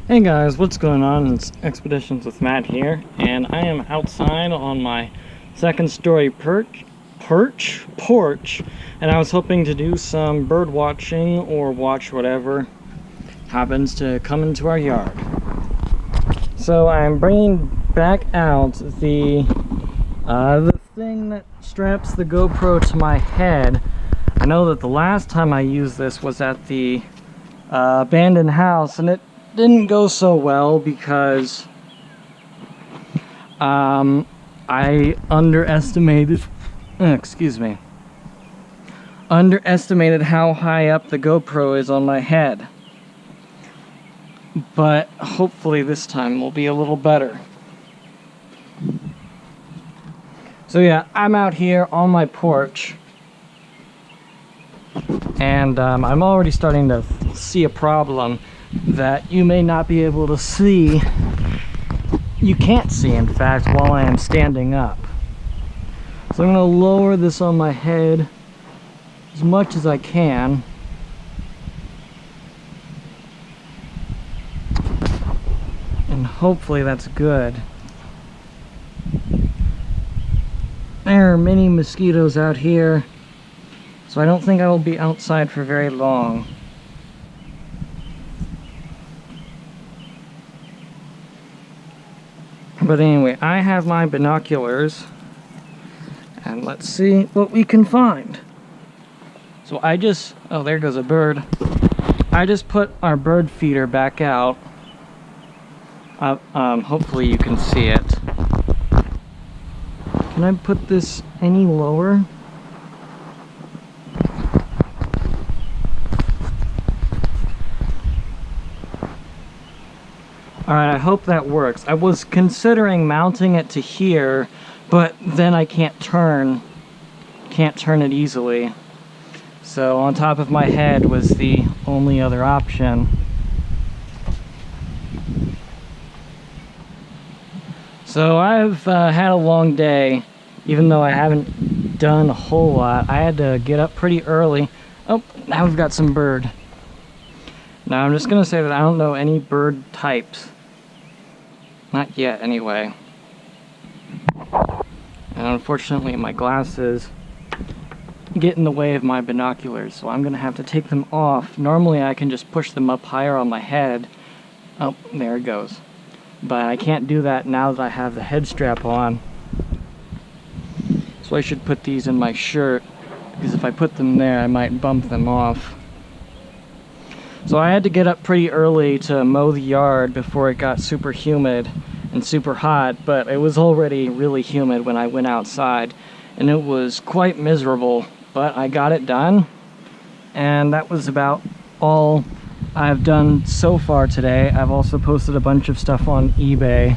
Hey guys, what's going on? It's Expeditions with Matt here, and I am outside on my second story porch, and I was hoping to do some bird watching or watch whatever happens to come into our yard. So I'm bringing back out the thing that straps the GoPro to my head. I know that the last time I used this was at the abandoned house, and it didn't go so well because I underestimated how high up the GoPro is on my head. But hopefully this time will be a little better. So yeah, I'm out here on my porch, and I'm already starting to see a problem that you may not be able to see. You can't see, in fact, while I am standing up. So I'm going to lower this on my head as much as I can. And hopefully that's good. There are many mosquitoes out here, so I don't think I will be outside for very long. But anyway, I have my binoculars, and let's see what we can find. So oh, there goes a bird. I just put our bird feeder back out. Hopefully you can see it. Can I put this any lower? Alright, I hope that works. I was considering mounting it to here, but then I can't turn it easily. So on top of my head was the only other option. So I've had a long day, even though I haven't done a whole lot. I had to get up pretty early. Oh, now we've got some bird. Now I'm just gonna say that I don't know any bird types. Not yet, anyway. And unfortunately, my glasses get in the way of my binoculars, so I'm gonna have to take them off. Normally, I can just push them up higher on my head. Oh, there it goes. But I can't do that now that I have the head strap on. So I should put these in my shirt, because if I put them there, I might bump them off. So I had to get up pretty early to mow the yard before it got super humid and super hot, but it was already really humid when I went outside, and it was quite miserable, but I got it done, and that was about all I've done so far today. I've also posted a bunch of stuff on eBay.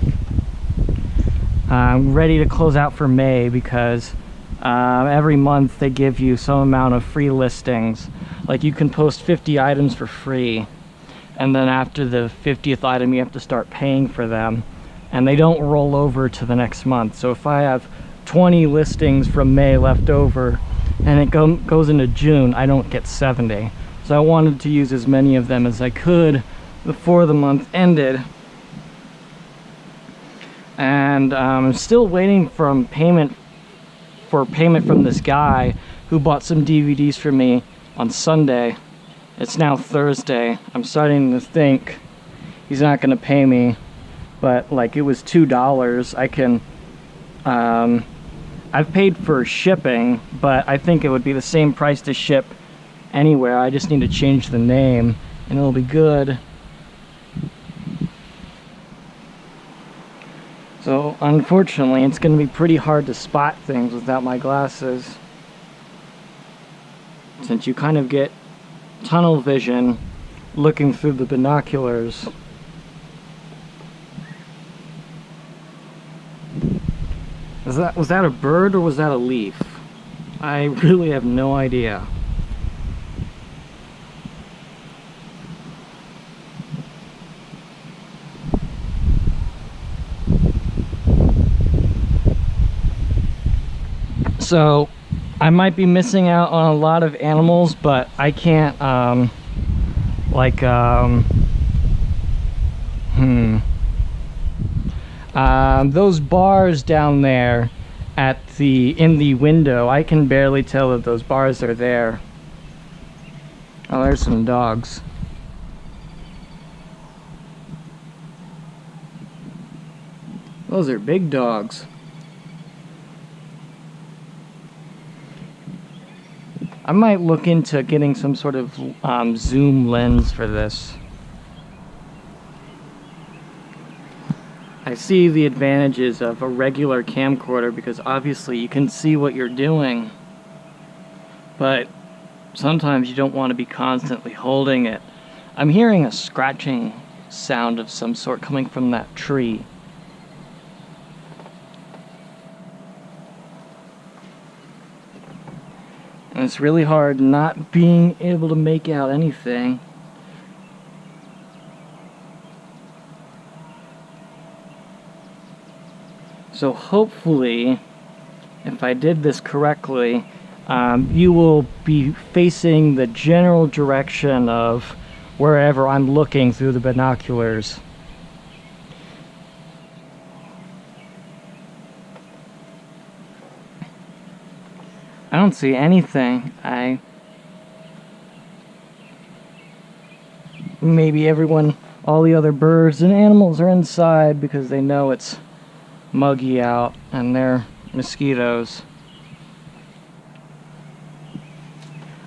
I'm ready to close out for May because every month they give you some amount of free listings. Like, you can post 50 items for free, and then after the 50th item you have to start paying for them, and they don't roll over to the next month. So if I have 20 listings from May left over and it goes into June, I don't get 70. So I wanted to use as many of them as I could before the month ended. And I'm still waiting for payment from this guy who bought some DVDs for me on Sunday. It's now Thursday. I'm starting to think he's not going to pay me, but like, it was $2. I can I've paid for shipping, but I think it would be the same price to ship anywhere. I just need to change the name and it'll be good. So unfortunately, it's going to be pretty hard to spot things without my glasses, since you kind of get tunnel vision looking through the binoculars. Was that a bird or was that a leaf? I really have no idea. So I might be missing out on a lot of animals, but I can't Those bars down there in the window, I can barely tell that those bars are there. Oh, there's some dogs. Those are big dogs. I might look into getting some sort of zoom lens for this. I see the advantages of a regular camcorder because obviously you can see what you're doing, but sometimes you don't want to be constantly holding it. I'm hearing a scratching sound of some sort coming from that tree. And it's really hard not being able to make out anything. So hopefully, if I did this correctly, you will be facing the general direction of wherever I'm looking through the binoculars. I don't see anything. Maybe all the other birds and animals are inside because they know it's muggy out and they're mosquitoes.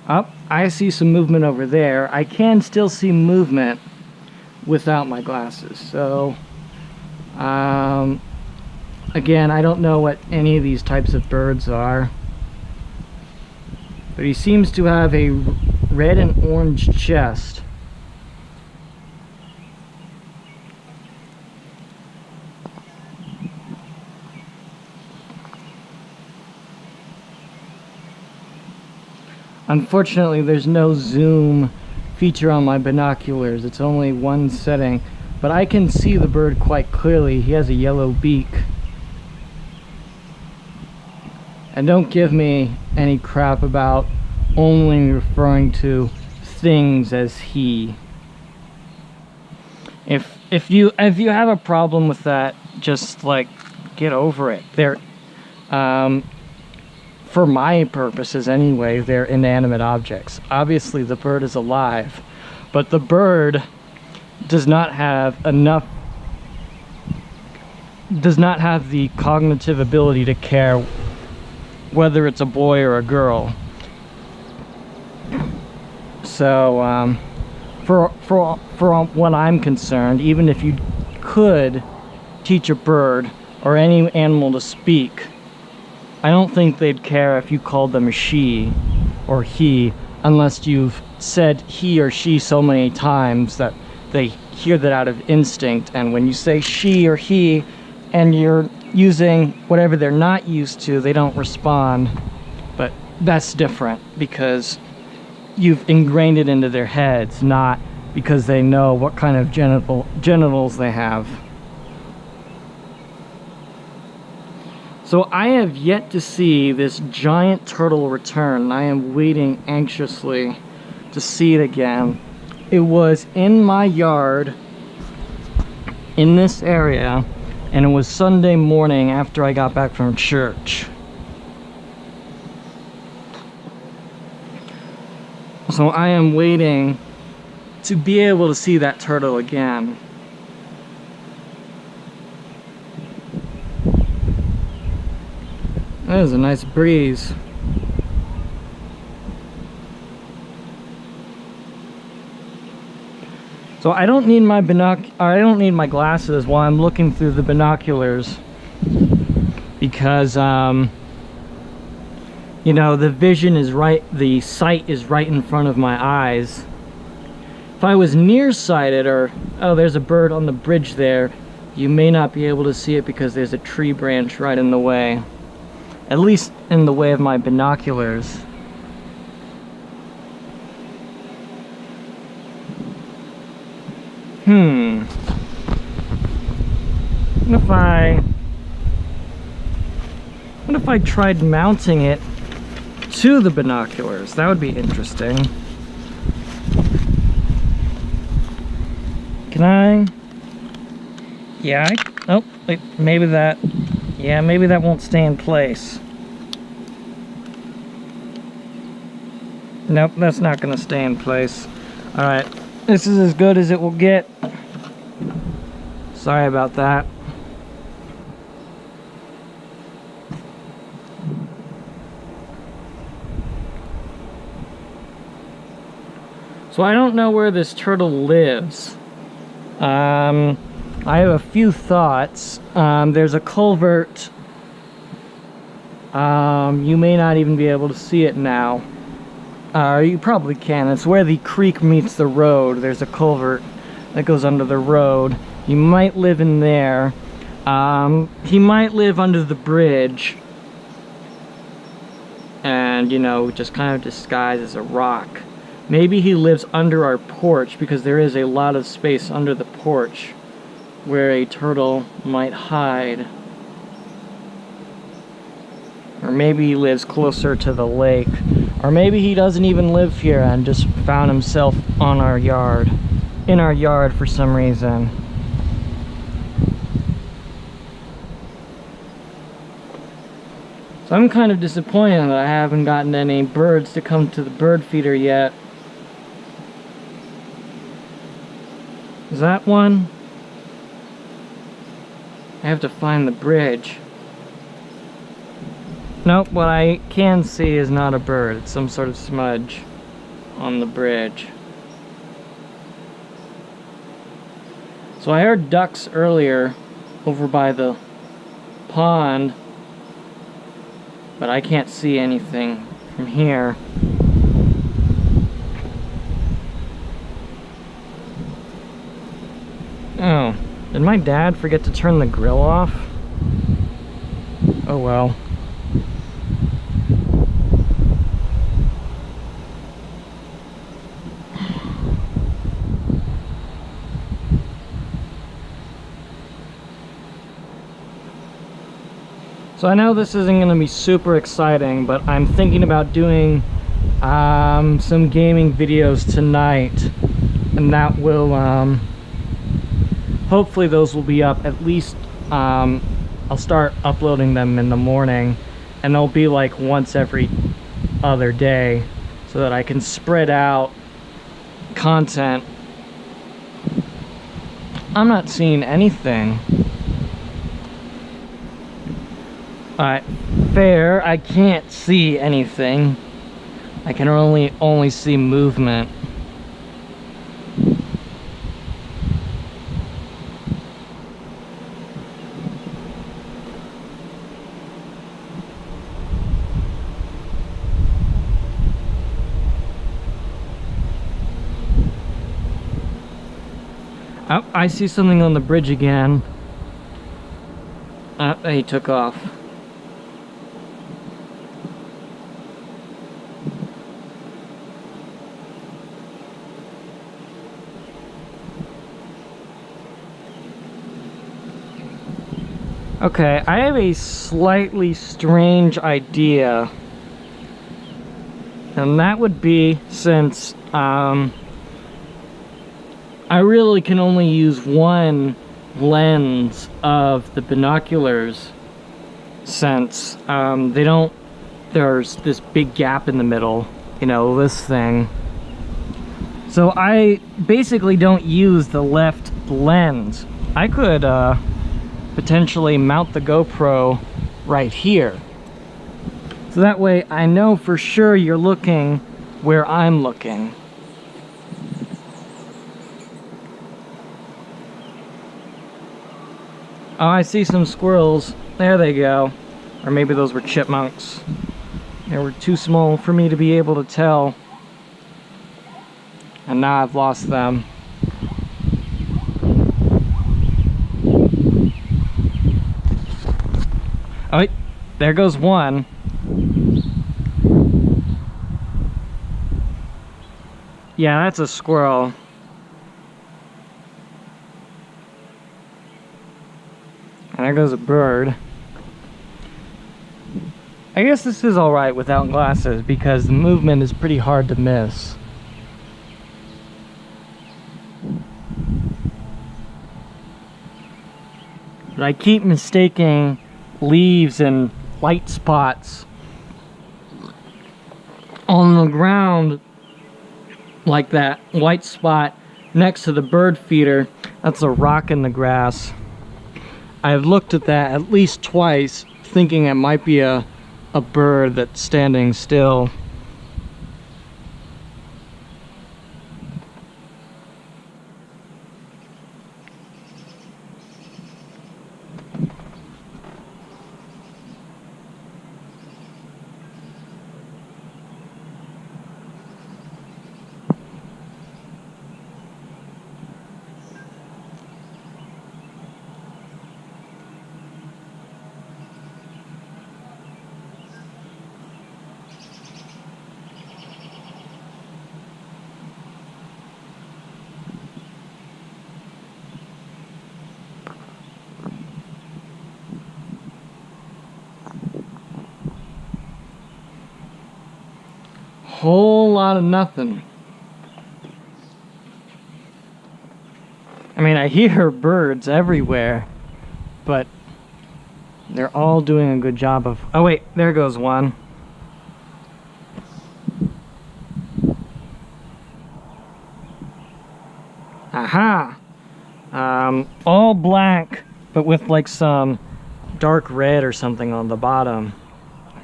Oh, I see some movement over there. I can still see movement without my glasses. So, again, I don't know what any of these types of birds are. But he seems to have a red and orange chest. Unfortunately, there's no zoom feature on my binoculars. It's only one setting, but I can see the bird quite clearly. He has a yellow beak. And don't give me any crap about only referring to things as he. If you have a problem with that, just like get over it. They're for my purposes anyway, they're inanimate objects. Obviously the bird is alive, but the bird does not have the cognitive ability to care whether it's a boy or a girl. So for what I'm concerned, even if you could teach a bird or any animal to speak, I don't think they'd care if you called them a she or he, unless you've said he or she so many times that they hear that out of instinct. And when you say she or he and you're using whatever they're not used to, they don't respond. But that's different because you've ingrained it into their heads, not because they know what kind of genitals they have. So I have yet to see this giant turtle return. I am waiting anxiously to see it again. It was in my yard in this area, and it was Sunday morning after I got back from church. So I am waiting to be able to see that turtle again. That is a nice breeze. So I don't need my glasses while I'm looking through the binoculars because you know, the vision is right, the sight is right in front of my eyes. If I was nearsighted, or oh, there's a bird on the bridge there, you may not be able to see it because there's a tree branch right in the way. At least in the way of my binoculars. What if I tried mounting it to the binoculars? That would be interesting. Can I? Yeah, oh, wait, maybe that, yeah, maybe that won't stay in place. Nope, that's not gonna stay in place. All right, this is as good as it will get. Sorry about that. So I don't know where this turtle lives. I have a few thoughts. There's a culvert. You may not even be able to see it now. You probably can. It's where the creek meets the road. There's a culvert that goes under the road. He might live in there. He might live under the bridge. And, you know, just kind of disguised as a rock. Maybe he lives under our porch because there is a lot of space under the porch where a turtle might hide. Or maybe he lives closer to the lake. Or maybe he doesn't even live here and just found himself on our yard. In our yard for some reason. So I'm kind of disappointed that I haven't gotten any birds to come to the bird feeder yet. Is that one? I have to find the bridge. Nope, what I can see is not a bird. It's some sort of smudge on the bridge. So I heard ducks earlier over by the pond, but I can't see anything from here. Oh, did my dad forget to turn the grill off? Oh well. So I know this isn't going to be super exciting, but I'm thinking about doing some gaming videos tonight, and that will hopefully those will be up at least. I'll start uploading them in the morning, and they'll be like once every other day so that I can spread out content. I'm not seeing anything. Alright, fair, I can't see anything. I can only see movement. Oh, I see something on the bridge again. He took off. Okay, I have a slightly strange idea, and that would be, since I really can only use one lens of the binoculars, since there's this big gap in the middle, you know, this thing. So I basically don't use the left lens. I could potentially mount the GoPro right here, so that way I know for sure you're looking where I'm looking. Oh, I see some squirrels. There they go. Or maybe those were chipmunks. They were too small for me to be able to tell, and now I've lost them. Oh, there goes one. Yeah, that's a squirrel. And there goes a bird. I guess this is alright without glasses because the movement is pretty hard to miss. But I keep mistaking leaves and light spots on the ground, like that white spot next to the bird feeder. That's a rock in the grass. I've looked at that at least twice, thinking it might be a bird that's standing still. Whole lot of nothing. I mean, I hear birds everywhere, but they're all doing a good job of... Oh wait, there goes one. Aha! All black, but with like some dark red or something on the bottom.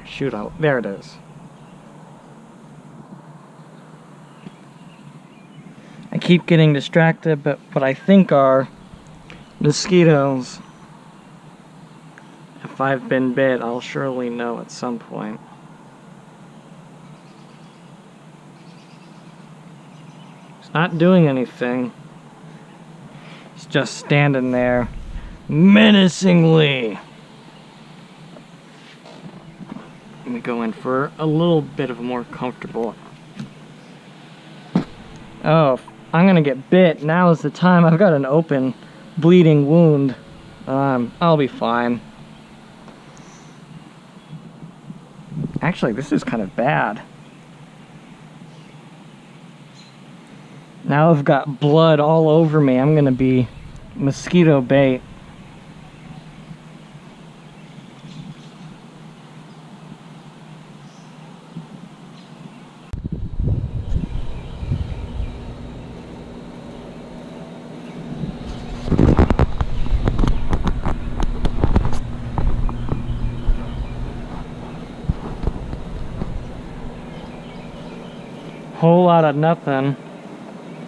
Shoot, there it is. I keep getting distracted, but what I think are mosquitoes. If I've been bit, I'll surely know at some point. It's not doing anything. It's just standing there menacingly. Let me go in for a little bit of a more comfortable. Oh, I'm gonna get bit. Now is the time. I've got an open, bleeding wound. I'll be fine. Actually, this is kind of bad. Now I've got blood all over me. I'm gonna be mosquito bait. Whole lot of nothing,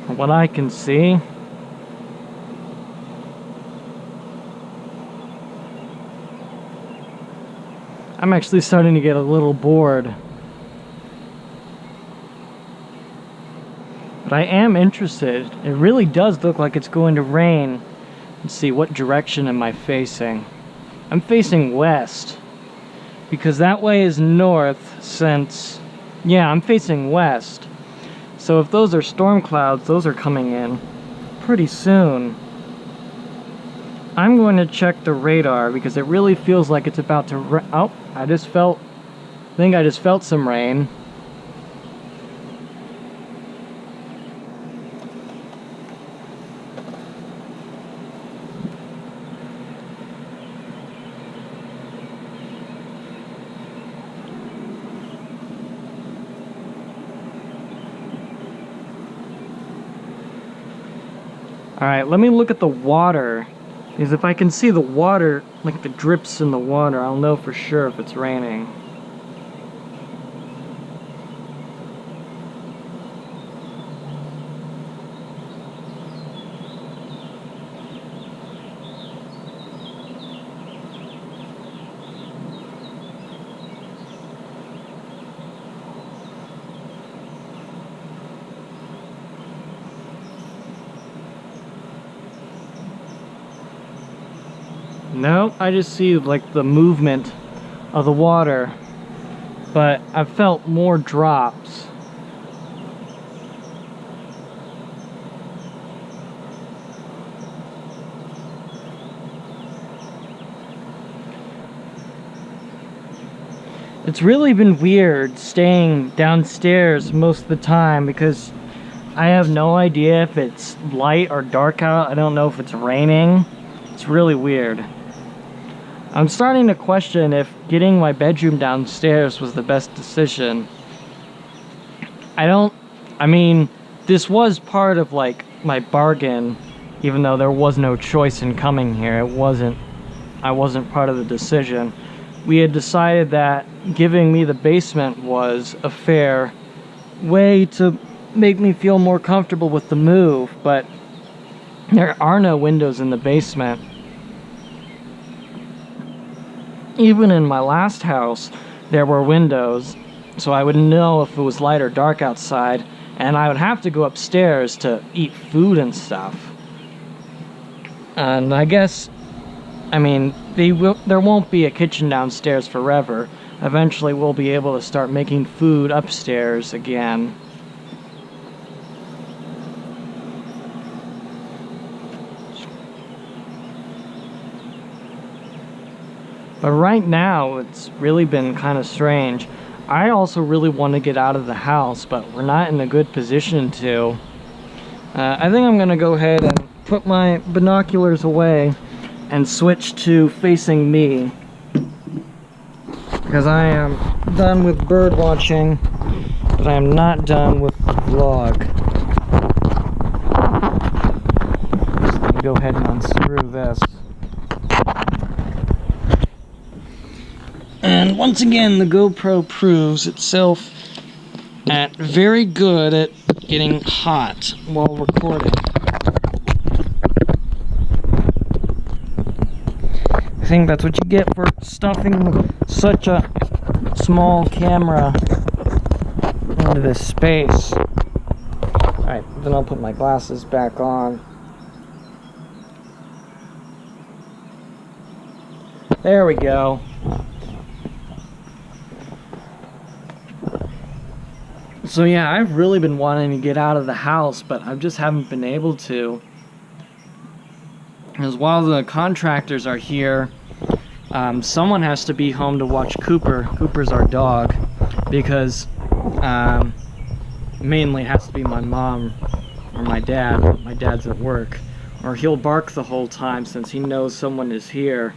from what I can see. I'm actually starting to get a little bored. But I am interested. It really does look like it's going to rain. Let's see, what direction am I facing? I'm facing west, because that way is north since... Yeah, I'm facing west. So if those are storm clouds, those are coming in pretty soon. I'm going to check the radar because it really feels like it's about to oh, I think I just felt some rain. Alright, let me look at the water, because if I can see the water, like the drips in the water, I'll know for sure if it's raining. No, I just see like the movement of the water, but I've felt more drops. It's really been weird staying downstairs most of the time because I have no idea if it's light or dark out. I don't know if it's raining. It's really weird. I'm starting to question if getting my bedroom downstairs was the best decision. I mean, this was part of like my bargain, even though there was no choice in coming here. I wasn't part of the decision. We had decided that giving me the basement was a fair way to make me feel more comfortable with the move, but there are no windows in the basement. Even in my last house, there were windows, so I would know if it was light or dark outside, and I would have to go upstairs to eat food and stuff. And I guess, I mean, there won't be a kitchen downstairs forever. Eventually we'll be able to start making food upstairs again. But right now, it's really been kind of strange. I also really want to get out of the house, but we're not in a good position to. I think I'm going to go ahead and put my binoculars away and switch to facing me, because I am done with bird watching, but I am not done with the vlog. Just going to go ahead and unscrew this. And once again, the GoPro proves itself very good at getting hot while recording. I think that's what you get for stuffing such a small camera into this space. Alright, then I'll put my glasses back on. There we go. So yeah, I've really been wanting to get out of the house, but I just haven't been able to. Because while the contractors are here, someone has to be home to watch Cooper. Cooper's our dog, because mainly it has to be my mom or my dad. My dad's at work. Or he'll bark the whole time since he knows someone is here.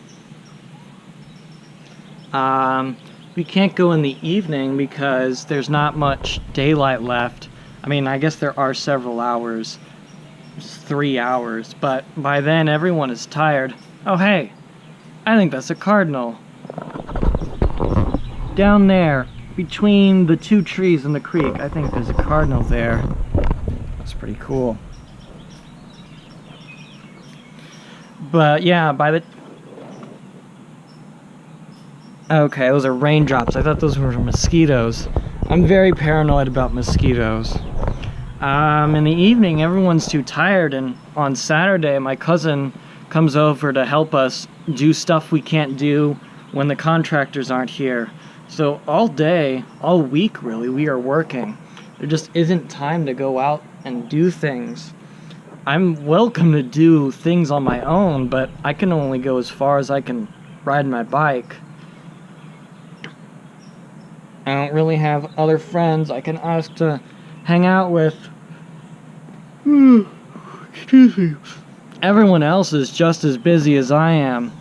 We can't go in the evening because there's not much daylight left. I mean, I guess there are several hours. It's 3 hours, but by then everyone is tired. Oh hey, I think that's a cardinal. Down there, between the two trees in the creek, I think there's a cardinal there. That's pretty cool. But yeah, okay, those are raindrops. I thought those were mosquitoes. I'm very paranoid about mosquitoes. In the evening, everyone's too tired, and on Saturday, my cousin comes over to help us do stuff we can't do when the contractors aren't here. So all day, all week really, we are working. There just isn't time to go out and do things. I'm welcome to do things on my own, but I can only go as far as I can ride my bike. I don't really have other friends I can ask to hang out with. Excuse me. Everyone else is just as busy as I am.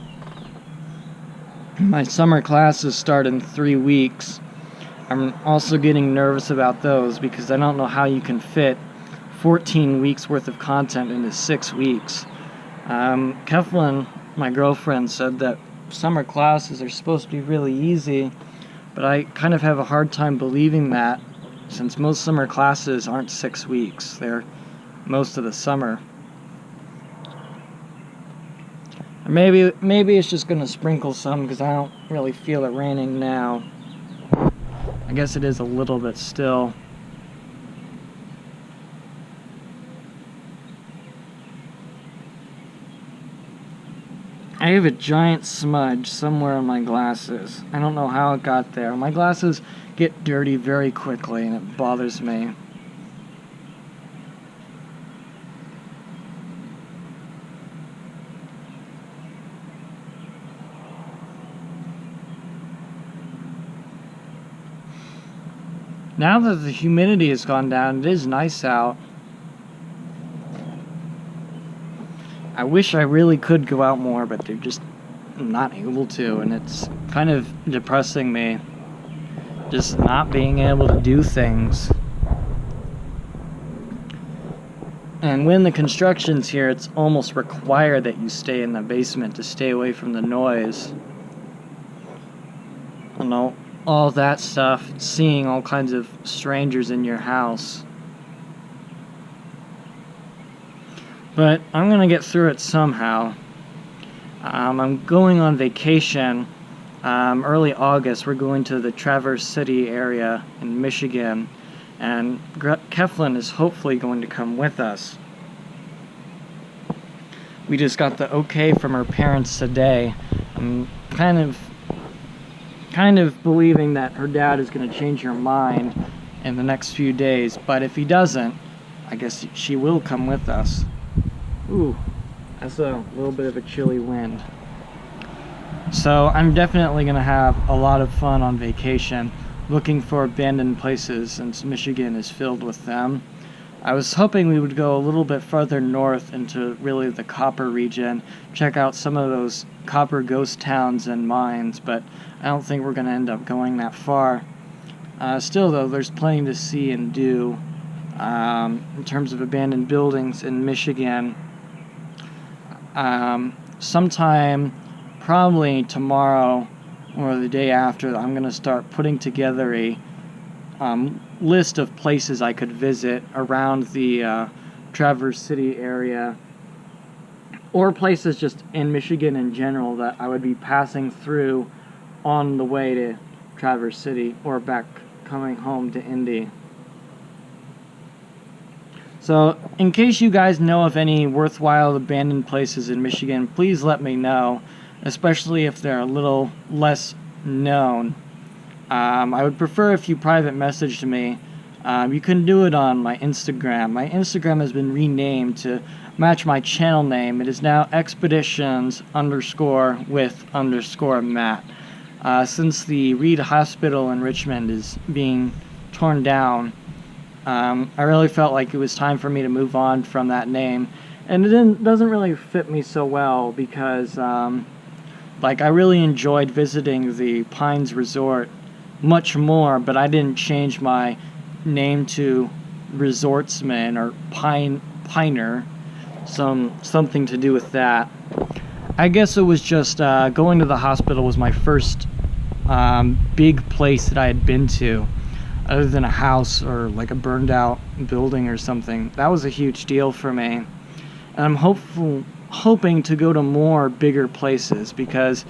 My summer classes start in 3 weeks. I'm also getting nervous about those because I don't know how you can fit 14 weeks worth of content into 6 weeks. Keflin, my girlfriend, said that summer classes are supposed to be really easy, but I kind of have a hard time believing that, since most summer classes aren't 6 weeks. They're most of the summer. Or maybe it's just gonna sprinkle some because I don't really feel it raining now. I guess it is a little bit still. I have a giant smudge somewhere on my glasses. I don't know how it got there. My glasses get dirty very quickly and it bothers me. Now that the humidity has gone down, it is nice out. I wish I really could go out more, but there just not able to, and it's kind of depressing me. Just not being able to do things. And when the construction's here, it's almost required that you stay in the basement to stay away from the noise. You know, all that stuff, seeing all kinds of strangers in your house. But I'm gonna get through it somehow. I'm going on vacation early August. We're going to the Traverse City area in Michigan, and Keflin is hopefully going to come with us. We just got the okay from her parents today. I'm kind of believing that her dad is going to change her mind in the next few days, but if he doesn't, I guess she will come with us. Ooh, that's a little bit of a chilly wind. So I'm definitely going to have a lot of fun on vacation, looking for abandoned places, since Michigan is filled with them. I was hoping we would go a little bit further north into really the copper region, check out some of those copper ghost towns and mines, but I don't think we're going to end up going that far. Still though, there's plenty to see and do in terms of abandoned buildings in Michigan. Sometime, probably tomorrow or the day after, I'm going to start putting together a list of places I could visit around the Traverse City area, or places just in Michigan in general that I would be passing through on the way to Traverse City or back coming home to Indy. So, in case you guys know of any worthwhile abandoned places in Michigan, please let me know, especially if they're a little less known. I would prefer if you private messaged me. You can do it on my Instagram. My Instagram has been renamed to match my channel name. It is now expeditions_with_Matt. Since the Reed Hospital in Richmond is being torn down, I really felt like it was time for me to move on from that name. And it doesn't really fit me so well because like I really enjoyed visiting the Pines Resort much more, but I didn't change my name to Resortsman or Piner. Something to do with that. I guess it was just going to the hospital was my first big place that I had been to, other than a house or like a burned out building or something. That was a huge deal for me, and I'm hoping to go to more bigger places, because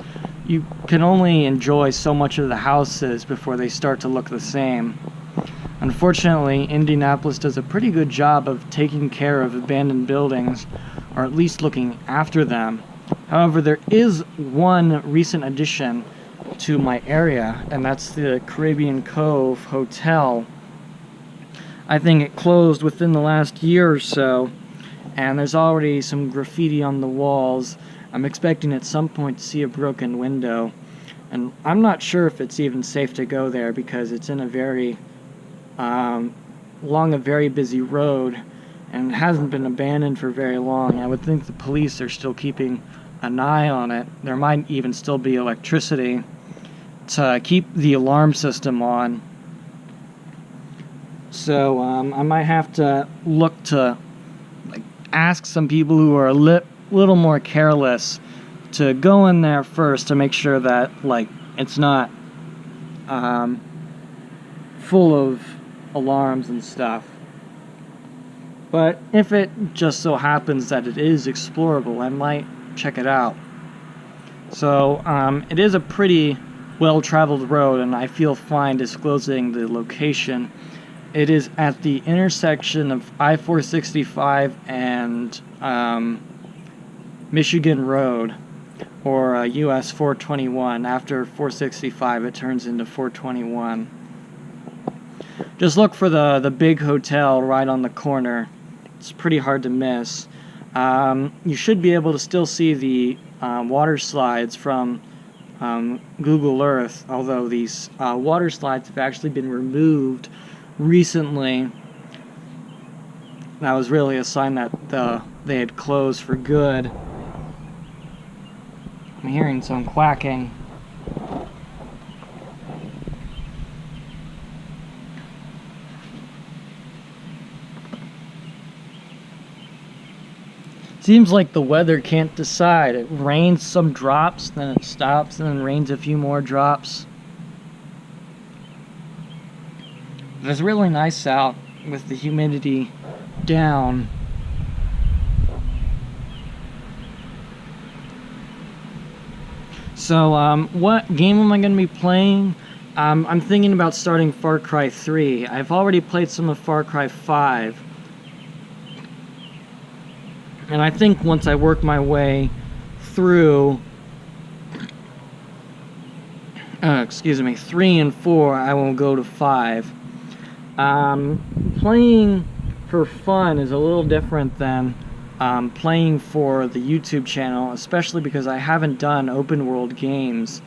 you can only enjoy so much of the houses before they start to look the same. Unfortunately, Indianapolis does a pretty good job of taking care of abandoned buildings, or at least looking after them. However, there is one recent addition to my area, and that's the Caribbean Cove Hotel. I think it closed within the last year or so, and there's already some graffiti on the walls. I'm expecting at some point to see a broken window, and I'm not sure if it's even safe to go there because it's in a very along a very busy road and hasn't been abandoned for very long. I would think the police are still keeping an eye on it. There might even still be electricity to keep the alarm system on. So I might have to look to ask some people who are a little more careless to go in there first to make sure that it's not full of alarms and stuff. But if it just so happens that it is explorable, I might check it out. So it is a pretty well-traveled road, and I feel fine disclosing the location. It is at the intersection of I-465 and Michigan Road, or US 421. After 465, it turns into 421. Just look for the big hotel right on the corner. It's pretty hard to miss. You should be able to still see the water slides from Google Earth, although these water slides have actually been removed recently. That was really a sign that they had closed for good. I'm hearing some quacking. Seems like the weather can't decide. It rains some drops, then it stops, and then rains a few more drops. It's really nice out with the humidity down. So, what game am I going to be playing? I'm thinking about starting Far Cry 3. I've already played some of Far Cry 5. And I think once I work my way through, 3 and 4, I will go to 5. Playing for fun is a little different than playing for the YouTube channel, especially because I haven't done open world games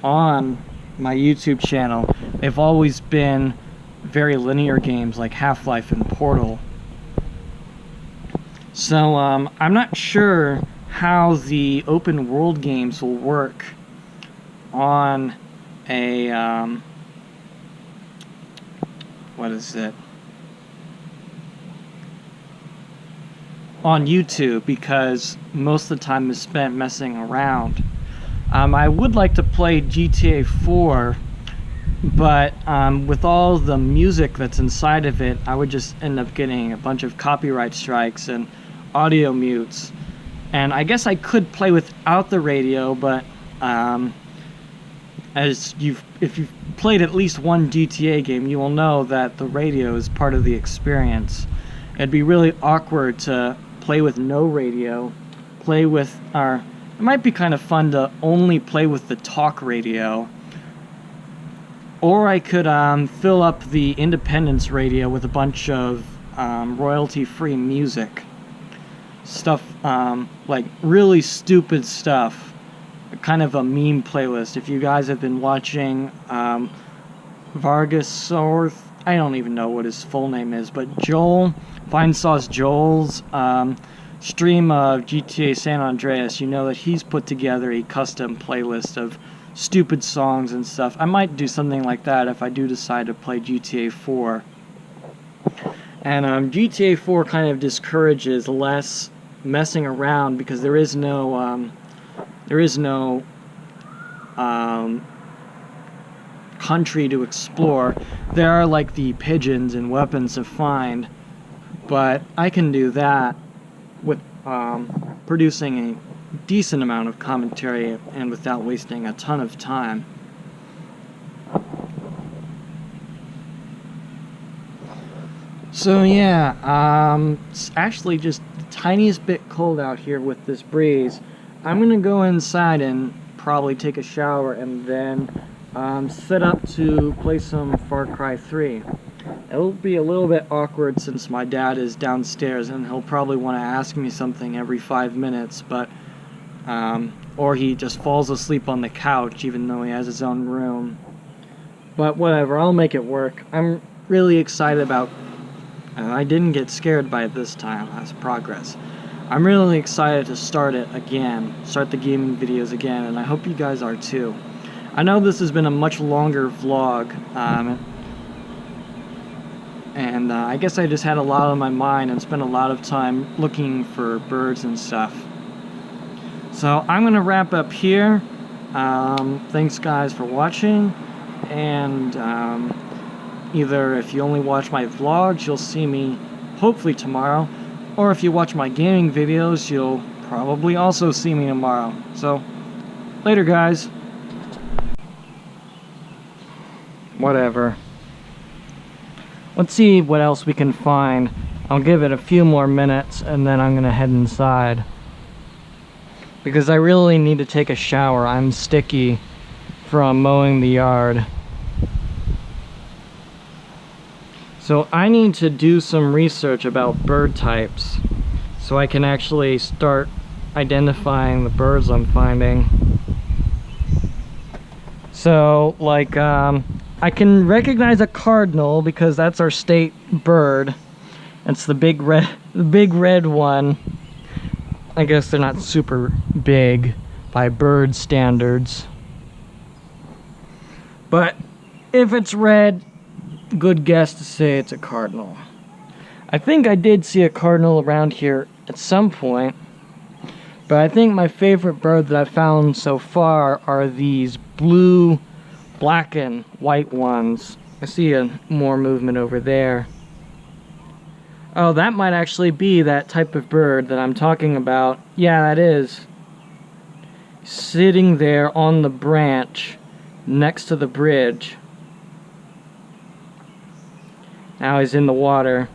on my YouTube channel. They've always been very linear games like Half-Life and Portal. So, I'm not sure how the open world games will work on a, what is it? On YouTube, because most of the time is spent messing around. I would like to play GTA 4, but with all the music that's inside of it, I would just end up getting a bunch of copyright strikes and audio mutes. And I guess I could play without the radio, but if you've played at least one GTA game, you will know that the radio is part of the experience. It'd be really awkward to play with no radio, it might be kind of fun to only play with the talk radio. Or I could fill up the Independence radio with a bunch of royalty-free music. Stuff, like really stupid stuff. Kind of a meme playlist. If you guys have been watching Vargas Sorth, I don't even know what his full name is, but Joel, Fine Sauce Joel's stream of GTA San Andreas, you know that he's put together a custom playlist of stupid songs and stuff. I might do something like that if I do decide to play GTA 4. And GTA 4 kind of discourages less messing around because there is no country to explore. There are like the pigeons and weapons to find, but I can do that with producing a decent amount of commentary and without wasting a ton of time. So yeah, it's actually just the tiniest bit cold out here with this breeze. I'm gonna go inside and probably take a shower and then set up to play some Far Cry 3. It'll be a little bit awkward since my dad is downstairs and he'll probably want to ask me something every 5 minutes, but or he just falls asleep on the couch even though he has his own room. But whatever, I'll make it work. I'm really excited about I didn't get scared by it this time. That's progress. I'm really excited to start it again, start the gaming videos again, and I hope you guys are too. I know this has been a much longer vlog, and I guess I just had a lot on my mind and spent a lot of time looking for birds and stuff. So I'm going to wrap up here. Thanks guys for watching, and either if you only watch my vlogs, you'll see me hopefully tomorrow, or if you watch my gaming videos, you'll probably also see me tomorrow. So, later guys. Whatever. Let's see what else we can find. I'll give it a few more minutes and then I'm gonna head inside, because I really need to take a shower. I'm sticky from mowing the yard. So I need to do some research about bird types so I can actually start identifying the birds I'm finding. So like I can recognize a cardinal because that's our state bird. It's the big red one. I guess they're not super big, by bird standards. But if it's red, good guess to say it's a cardinal. I think I did see a cardinal around here at some point, but I think my favorite bird that I've found so far are these blue, black and white ones. I see more movement over there. Oh, that might actually be that type of bird that I'm talking about. Yeah, that is. Sitting there on the branch next to the bridge. Now he's in the water.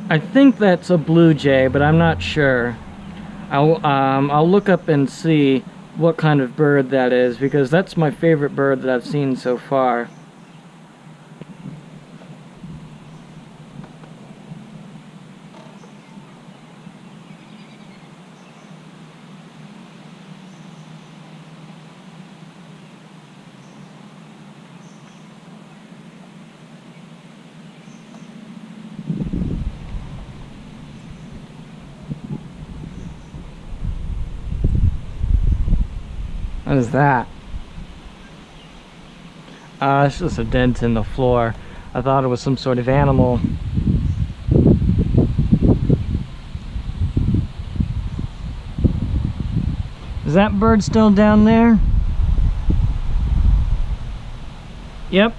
I think that's a blue jay, but I'm not sure. I'll look up and see what kind of bird that is, because that's my favorite bird that I've seen so far. What is that? It's just a dent in the floor. I thought it was some sort of animal. Is that bird still down there? Yep.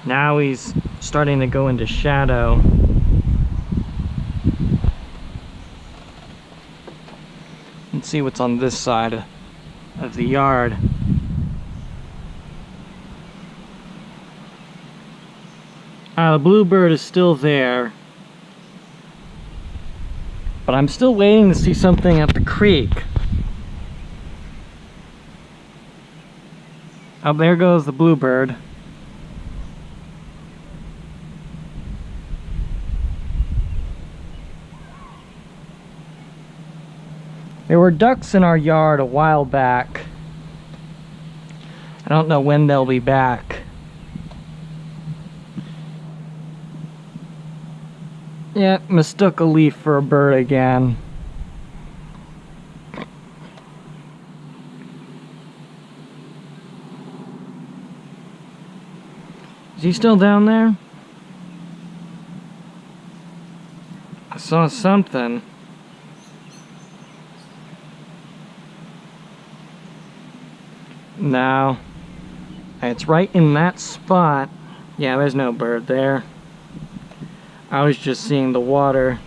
Now he's starting to go into shadow. Let's see what's on this side of the yard. The bluebird is still there, but I'm still waiting to see something at the creek. Oh, there goes the bluebird. There were ducks in our yard a while back. I don't know when they'll be back. Yeah, mistook a leaf for a bird again. Is he still down there? I saw something. No. It's right in that spot. Yeah, there's no bird there. I was just seeing the water.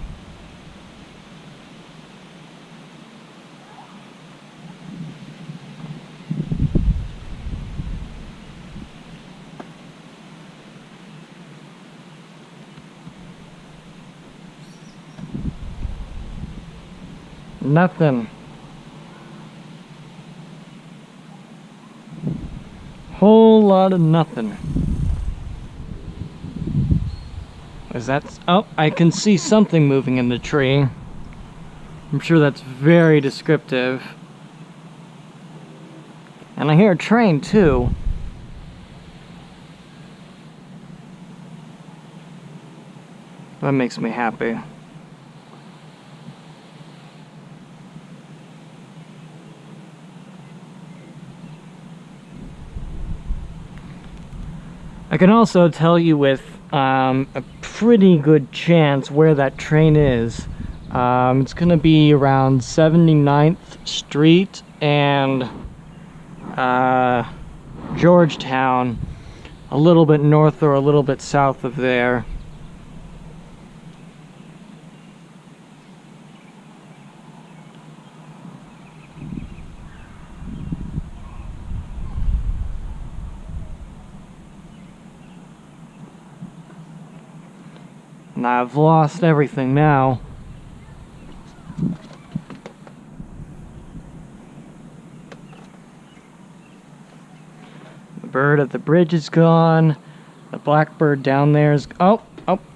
Nothing. Whole lot of nothing. Is that? Oh, I can see something moving in the tree. I'm sure that's very descriptive. And I hear a train too. That makes me happy. I can also tell you with a pretty good chance where that train is. It's gonna be around 79th Street and Georgetown, a little bit north or a little bit south of there. And I've lost everything now. The bird at the bridge is gone. The blackbird down there is... Oh,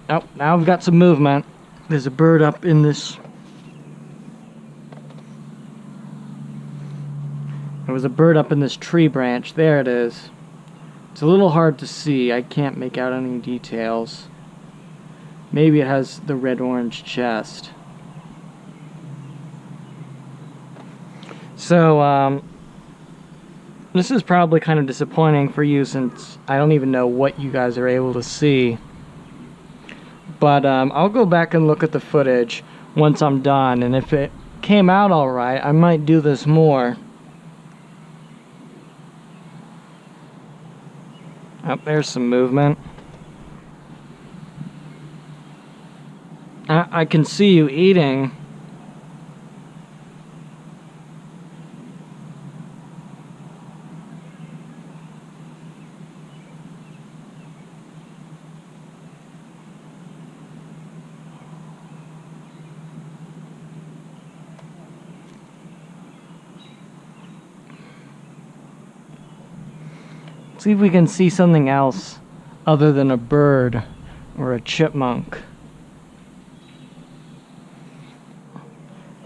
now I've got some movement. There's a bird up in this... There was a bird up in this tree branch. There it is. It's a little hard to see. I can't make out any details. Maybe it has the red-orange chest. So, this is probably kind of disappointing for you since I don't even know what you guys are able to see. But I'll go back and look at the footage once I'm done, and if it came out alright, I might do this more. Oh, there's some movement. I can see you eating. See if we can see something else other than a bird or a chipmunk.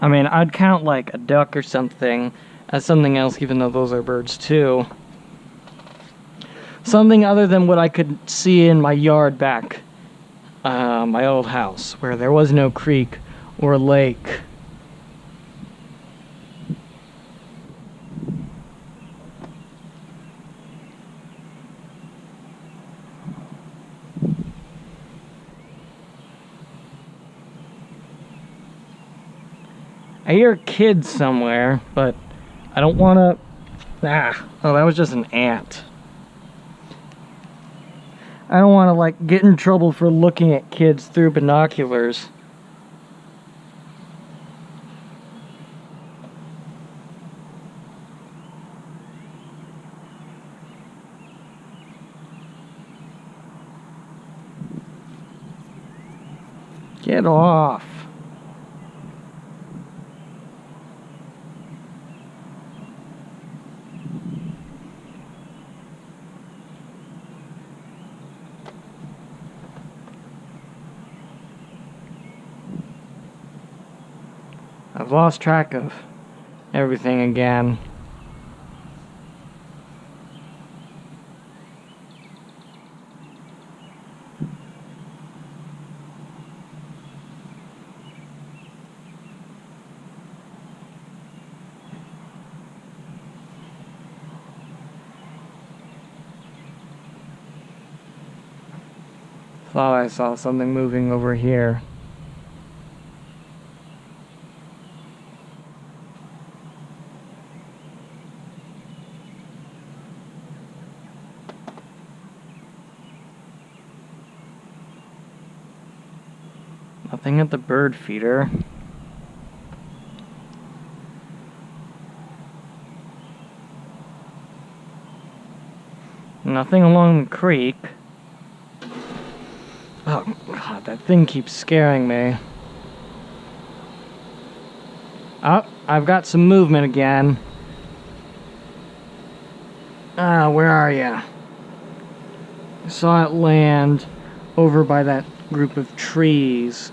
I mean, I'd count like a duck or something as something else, even though those are birds too. Something other than what I could see in my yard back, my old house, where there was no creek or lake. I hear kids somewhere, but I don't want to... Oh, that was just an ant. I don't want to, like, get in trouble for looking at kids through binoculars. Get off. I've lost track of everything again. Thought I saw something moving over here. Nothing at the bird feeder. Nothing along the creek. Oh god, that thing keeps scaring me. Oh, I've got some movement again. Where are ya? I saw it land over by that group of trees.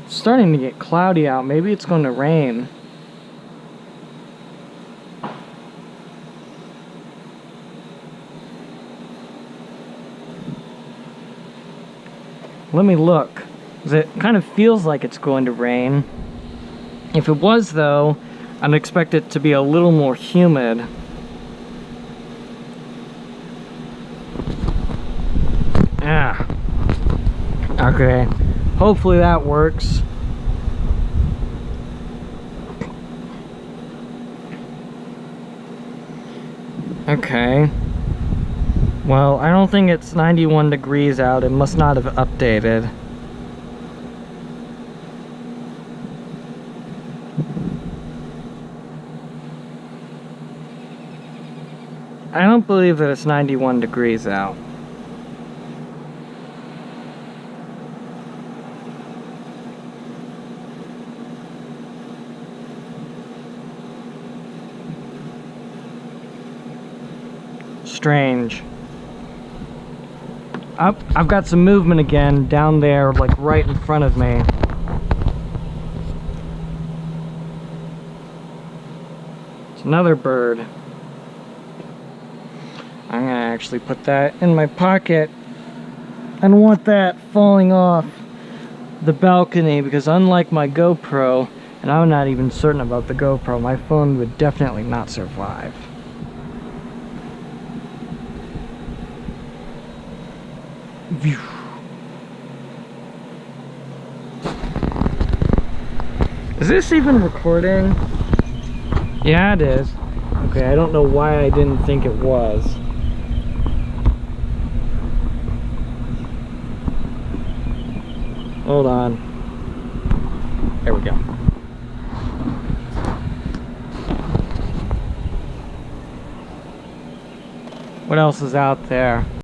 It's starting to get cloudy out. Maybe it's going to rain. Let me look, 'cause it kind of feels like it's going to rain. If it was, though, I'd expect it to be a little more humid. Okay. Hopefully that works. Okay. Well, I don't think it's 91 degrees out. It must not have updated. I don't believe that it's 91 degrees out. Strange. I've got some movement again down there, like right in front of me. It's another bird. I'm gonna actually put that in my pocket I don't want that falling off the balcony, because unlike my GoPro, and I'm not even certain about the GoPro, my phone would definitely not survive. Phew. Is this even recording? Yeah, it is. Okay, I don't know why I didn't think it was. Hold on. There we go. What else is out there?